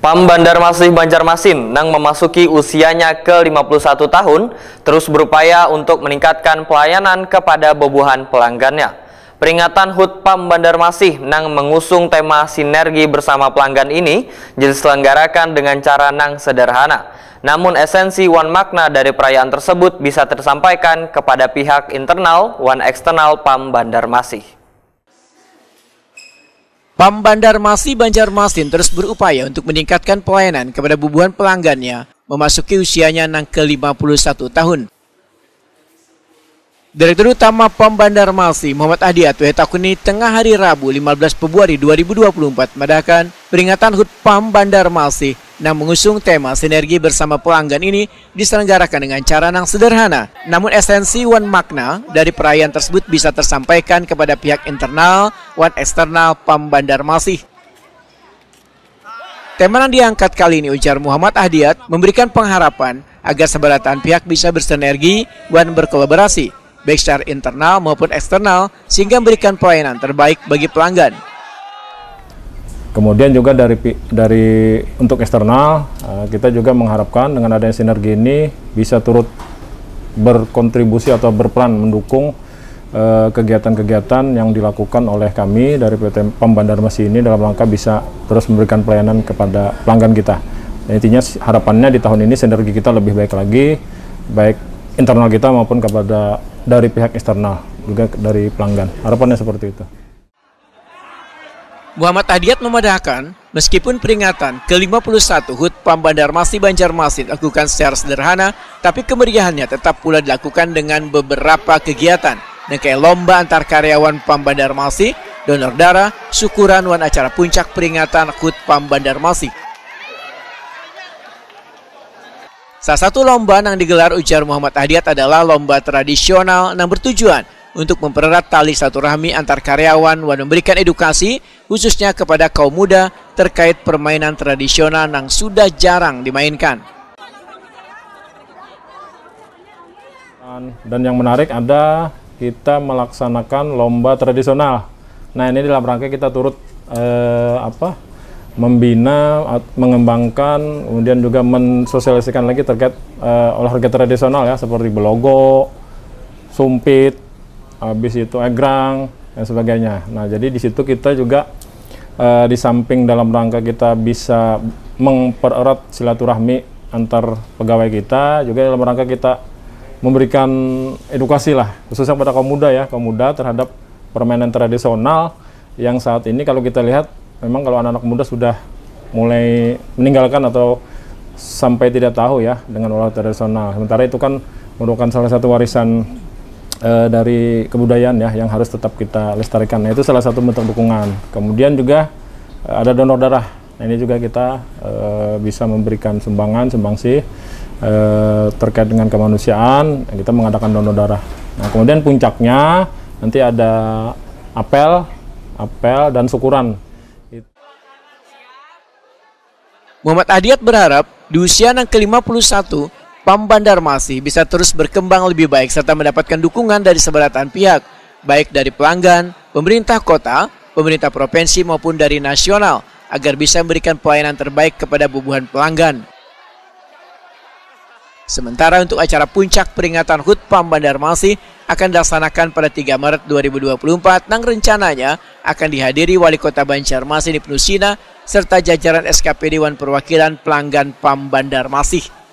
PAM Banjarmasin Banjarmasin nang memasuki usianya ke-51 tahun terus berupaya untuk meningkatkan pelayanan kepada bobohan pelanggannya. Peringatan HUT PAM Banjarmasin nang mengusung tema sinergi bersama pelanggan ini diselenggarakan dengan cara nang sederhana. Namun esensi wan makna dari perayaan tersebut bisa tersampaikan kepada pihak internal wan eksternal PAM Banjarmasin. PAM Banjarmasin Banjarmasin terus berupaya untuk meningkatkan pelayanan kepada bubuhan pelanggannya memasuki usianya yang ke-51 tahun. Direktur Utama PAM Banjarmasin Muhammad Adiat Wetakuni tengah hari Rabu 15 Februari 2024 mengadakan peringatan HUT PAM Banjarmasin yang mengusung tema sinergi bersama pelanggan ini diselenggarakan dengan cara yang sederhana. Namun esensi wan makna dari perayaan tersebut bisa tersampaikan kepada pihak internal wan eksternal PAM Banjarmasin. Tema yang diangkat kali ini, ujar Muhammad Adiat, memberikan pengharapan agar sebaratan pihak bisa bersinergi dan berkolaborasi, baik secara internal maupun eksternal, sehingga memberikan pelayanan terbaik bagi pelanggan. Kemudian juga dari untuk eksternal, kita juga mengharapkan dengan adanya sinergi ini bisa turut berkontribusi atau berperan mendukung kegiatan-kegiatan yang dilakukan oleh kami dari PT PAM Banjarmasin ini dalam rangka bisa terus memberikan pelayanan kepada pelanggan kita. Dan intinya harapannya di tahun ini sinergi kita lebih baik lagi, baik internal kita maupun kepada dari pihak eksternal, juga dari pelanggan. Harapannya seperti itu. Muhammad Adiat memandangkan, meskipun peringatan ke-51 HUT PAM Banjarmasin Banjarmasin dilakukan secara sederhana, tapi kemeriahannya tetap pula dilakukan dengan beberapa kegiatan, dan kayak lomba antar karyawan PAM Banjarmasin, donor darah, syukuran wan acara puncak peringatan HUT PAM Banjarmasin. Salah satu lomba yang digelar, ujar Muhammad Adiat, adalah lomba tradisional yang bertujuan untuk mempererat tali silaturahmi antar karyawan dan memberikan edukasi khususnya kepada kaum muda terkait permainan tradisional yang sudah jarang dimainkan. Dan yang menarik ada kita melaksanakan lomba tradisional. Nah, ini dalam rangka kita turut membina, mengembangkan, kemudian juga mensosialisasikan lagi terkait olahraga tradisional ya, seperti belogo, sumpit, habis itu egrang dan sebagainya. Nah, jadi di situ kita juga di samping dalam rangka kita bisa mempererat silaturahmi antar pegawai kita, juga dalam rangka kita memberikan edukasi lah, khususnya pada kaum muda ya, kaum muda terhadap permainan tradisional yang saat ini kalau kita lihat memang kalau anak-anak muda sudah mulai meninggalkan atau sampai tidak tahu ya dengan olahraga tradisional. Sementara itu kan merupakan salah satu warisan dari kebudayaan ya yang harus tetap kita lestarikan. Nah, itu salah satu bentuk dukungan. Kemudian juga ada donor darah. Nah, ini juga kita bisa memberikan sumbangsi terkait dengan kemanusiaan. Kita mengadakan donor darah. Nah, kemudian puncaknya nanti ada apel dan syukuran. Muhammad Adiat berharap di usia yang ke-51 PAM Banjarmasin bisa terus berkembang lebih baik serta mendapatkan dukungan dari sebaratan pihak, baik dari pelanggan, pemerintah kota, pemerintah provinsi maupun dari nasional, agar bisa memberikan pelayanan terbaik kepada bubuhan pelanggan. Sementara untuk acara puncak peringatan HUT PAM Banjarmasin akan dilaksanakan pada 3 Maret 2024 yang rencananya akan dihadiri Wali Kota Banjarmasin Ibnu Sina serta jajaran SKP Dewan Perwakilan Pelanggan PAM Banjarmasin.